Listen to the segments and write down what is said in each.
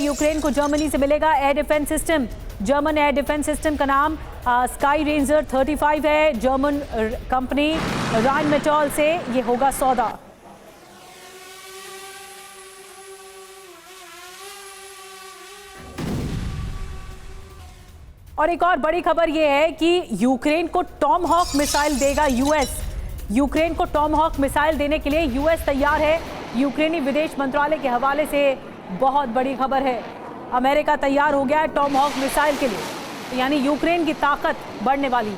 Ukraine को Germany से मिलेगा air defence system. German air defence system का नाम स्काई रेंजर 35 है। जर्मन कंपनी राइनमेटल से ये होगा सौदा। और एक और बड़ी खबर यह है कि यूक्रेन को टॉमहॉक मिसाइल देगा यूएस। यूक्रेन को टॉमहॉक मिसाइल देने के लिए यूएस तैयार है। यूक्रेनी विदेश मंत्रालय के हवाले से बहुत बड़ी खबर है। अमेरिका तैयार हो गया है टॉमहॉक मिसाइल के लिए, यानी यूक्रेन की ताकत बढ़ने वाली।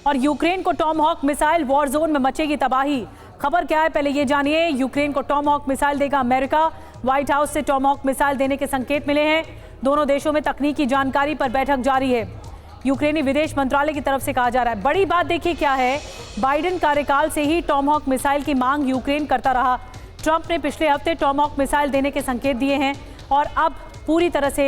और यूक्रेन को टॉमहॉक मिसाइल, वॉर जोन में मचेगी तबाही। खबर क्या है पहले ये जानिए। यूक्रेन को टॉमहॉक मिसाइल देगा अमेरिका। व्हाइट हाउस से टॉमहॉक मिसाइल देने के संकेत मिले हैं। दोनों देशों में तकनीकी जानकारी पर बैठक जारी है। यूक्रेनी विदेश मंत्रालय की तरफ से कहा जा रहा है। बड़ी बात देखिए क्या है, बाइडेन कार्यकाल से ही टॉमहॉक मिसाइल की मांग यूक्रेन करता रहा। ट्रंप ने पिछले हफ्ते टॉमहॉक मिसाइल देने के संकेत दिए हैं और अब पूरी तरह से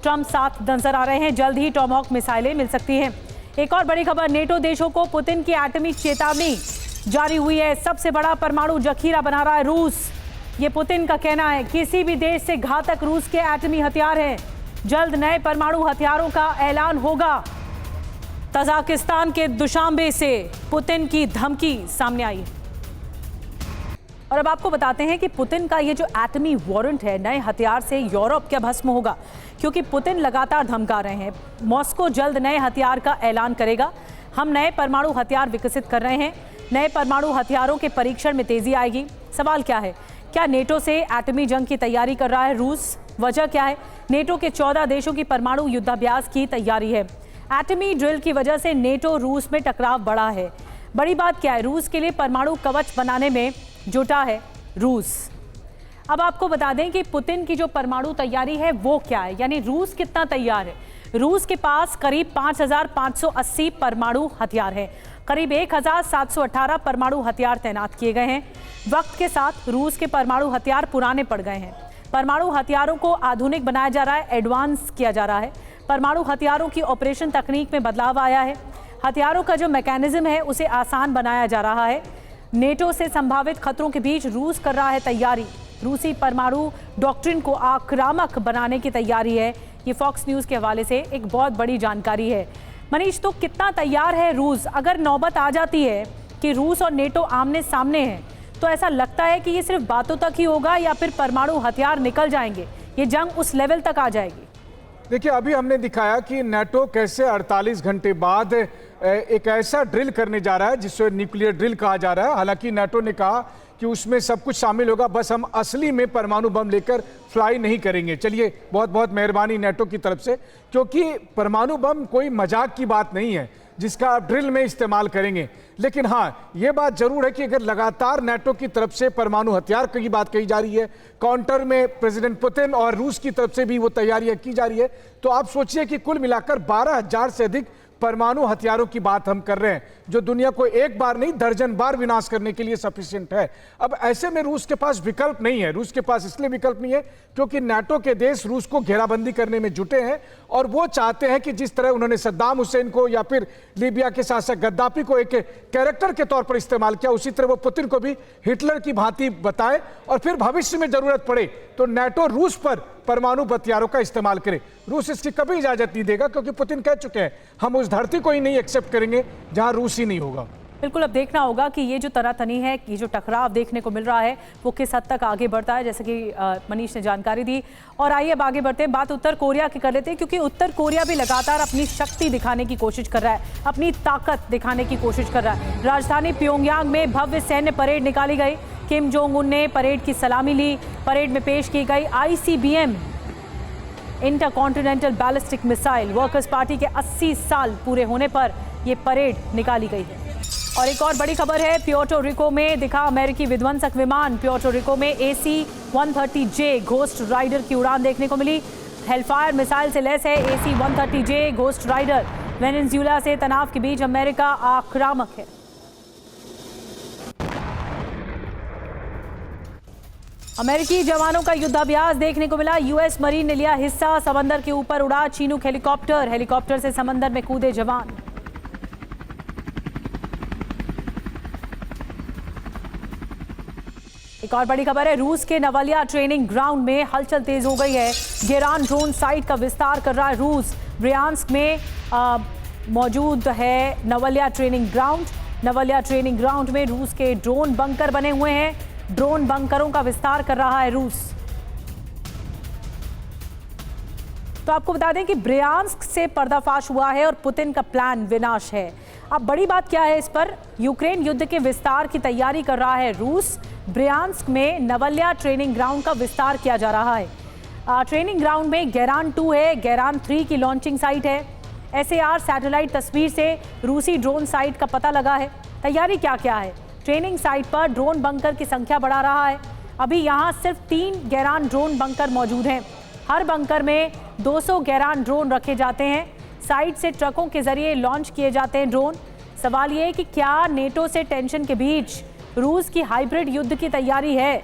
ट्रंप साथ नजर आ रहे हैं। जल्द ही टॉमहॉक मिसाइलें मिल सकती हैं। एक और बड़ी खबर, नेटो देशों को पुतिन की एटॉमिक चेतावनी जारी हुई है। सबसे बड़ा परमाणु जखीरा बना रहा है रूस। ये पुतिन का कहना है। किसी भी देश से घातक रूस के एटमी हथियार हैं। जल्द नए परमाणु हथियारों का ऐलान होगा। तजाकिस्तान के दुशांबे से पुतिन की धमकी सामने आई। और अब आपको बताते हैं कि पुतिन का ये जो एटमी वारंट है, नए हथियार से यूरोप क्या भस्म होगा, क्योंकि पुतिन लगातार धमका रहे हैं। मॉस्को जल्द नए हथियार का ऐलान करेगा। हम नए परमाणु हथियार विकसित कर रहे हैं। नए परमाणु हथियारों के परीक्षण में तेजी आएगी। सवाल क्या है, क्या नेटो से एटमी जंग की तैयारी कर रहा है रूस? वजह क्या है? नेटो के 14 देशों की परमाणु युद्धाभ्यास की तैयारी है। एटमी ड्रिल की वजह से नेटो रूस में टकराव बढ़ा है। बड़ी बात क्या है, रूस के लिए परमाणु कवच बनाने में जुटा है रूस। अब आपको बता दें कि पुतिन की जो परमाणु तैयारी है वो क्या है, यानी रूस कितना तैयार है। रूस के पास करीब 5,580 परमाणु हथियार हैं। करीब 1,718 परमाणु हथियार तैनात किए गए हैं। वक्त के साथ रूस के परमाणु हथियार पुराने पड़ गए हैं। परमाणु हथियारों को आधुनिक बनाया जा रहा है, एडवांस किया जा रहा है। परमाणु हथियारों की ऑपरेशन तकनीक में बदलाव आया है। हथियारों का जो मैकेनिज्म है उसे आसान बनाया जा रहा है। नेटो से संभावित खतरों के बीच रूस कर रहा है तैयारी। रूसी परमाणु डॉक्ट्रिन को आक्रामक बनाने की तैयारी है। ये फॉक्स न्यूज़ के हवाले से एक बहुत बड़ी जानकारी है। मनीष, तो कितना तैयार है रूस? अगर नौबत आ जाती है कि रूस और नेटो आमने सामने हैं, तो ऐसा लगता है कि ये सिर्फ बातों तक ही होगा या फिर परमाणु हथियार निकल जाएंगे, ये जंग उस लेवल तक आ जाएगी? देखिए, अभी हमने दिखाया कि नेटो कैसे 48 घंटे बाद एक ऐसा ड्रिल करने जा रहा है जिसे न्यूक्लियर ड्रिल कहा जा रहा है। हालांकि नेटो ने कहा कि उसमें सब कुछ शामिल होगा, बस हम असली में परमाणु बम लेकर फ्लाई नहीं करेंगे। चलिए, बहुत बहुत मेहरबानी नेटो की तरफ से, क्योंकि परमाणु बम कोई मजाक की बात नहीं है जिसका आप ड्रिल में इस्तेमाल करेंगे। लेकिन हाँ, ये बात जरूर है कि अगर लगातार नेटो की तरफ से परमाणु हथियार की बात कही जा रही है, काउंटर में प्रेसिडेंट पुतिन और रूस की तरफ से भी वो तैयारियां की जा रही है, तो आप सोचिए कि कुल मिलाकर 12,000 से अधिक परमाणु हथियारों की बात हम कर रहे हैं, जो दुनिया को एक बार नहीं दर्जन बार विनाश करने के लिए सफिशिएंट है। अब ऐसे में रूस के पास विकल्प नहीं है। रूस के पास इसलिए विकल्प नहीं है क्योंकि नाटो के देश रूस को घेराबंदी करने में जुटे हैं और वो चाहते हैं कि जिस तरह उन्होंने सद्दाम हुसैन को या फिर लीबिया के शासक गद्दाफी को एक कैरेक्टर के तौर पर इस्तेमाल किया, उसी तरह वो पुतिन को भी हिटलर की भांति बताए और फिर भविष्य में जरूरत पड़े तो नाटो रूस पर परमाणु हथियारों का इस्तेमाल करे। रूस इसकी कभी इजाजत नहीं देगा क्योंकि पुतिन कह चुके हैं हम उस धरती को ही नहीं एक्सेप्ट करेंगे जहां रूस ही नहीं होगा। बिल्कुल, अब देखना होगा कि ये जो तनातनी है, ये जो टकराव देखने को मिल रहा है, वो किस हद तक आगे बढ़ता है, जैसे कि मनीष ने जानकारी दी। और आइए अब आगे बढ़ते हैं, बात उत्तर कोरिया की कर लेते हैं, क्योंकि उत्तर कोरिया भी लगातार अपनी शक्ति दिखाने की कोशिश कर रहा है, अपनी ताकत दिखाने की कोशिश कर रहा है। राजधानी प्योंगयांग में भव्य सैन्य परेड निकाली गई। किम जोंग उन ने परेड की सलामी ली। परेड में पेश की गई ICBM intercontinental ballistic missile. Workers party के 80 साल पूरे होने पर यह परेड निकाली गई है। और एक और बड़ी खबर है, प्यूर्टो रिको में दिखा अमेरिकी विध्वंसक विमान। प्यूर्टो रिको में AC-130J घोस्ट राइडर की उड़ान देखने को मिली। हेलफायर मिसाइल से लैस है AC-130J घोस्ट राइडर। वेनेजुएला से तनाव के बीच अमेरिका आक्रामक है। अमेरिकी जवानों का युद्धाभ्यास देखने को मिला। US मरीन ने लिया हिस्सा। समंदर के ऊपर उड़ा चीनूक हेलीकॉप्टर। हेलीकॉप्टर से समंदर में कूदे जवान। एक और बड़ी खबर है, रूस के नवलिया ट्रेनिंग ग्राउंड में हलचल तेज हो गई है। गेरान ड्रोन साइट का विस्तार कर रहा है रूस। ब्रियांस्क में मौजूद है नवलिया ट्रेनिंग ग्राउंड। नवलिया ट्रेनिंग ग्राउंड में रूस के ड्रोन बंकर बने हुए हैं। ड्रोन बंकरों का विस्तार कर रहा है रूस। तो आपको बता दें कि ब्रियांस्क से पर्दाफाश हुआ है और पुतिन का प्लान विनाश है। अब बड़ी बात क्या है इस पर, यूक्रेन युद्ध के विस्तार की तैयारी कर रहा है रूस। ब्रियांस्क में नवलिया ट्रेनिंग ग्राउंड का विस्तार किया जा रहा है। ट्रेनिंग ग्राउंड में गेरान 2 है, गेरान 3 की लॉन्चिंग साइट है। SAR सैटेलाइट तस्वीर से रूसी ड्रोन साइट का पता लगा है। तैयारी क्या क्या है, ट्रेनिंग साइट पर ड्रोन बंकर की संख्या बढ़ा रहा है। अभी यहाँ सिर्फ 3 गेरान ड्रोन बंकर मौजूद हैं। हर बंकर में 200 गेरान ड्रोन रखे जाते हैं। साइट से ट्रकों के जरिए लॉन्च किए जाते हैं ड्रोन। सवाल ये है कि क्या नेटो से टेंशन के बीच रूस की हाइब्रिड युद्ध की तैयारी है।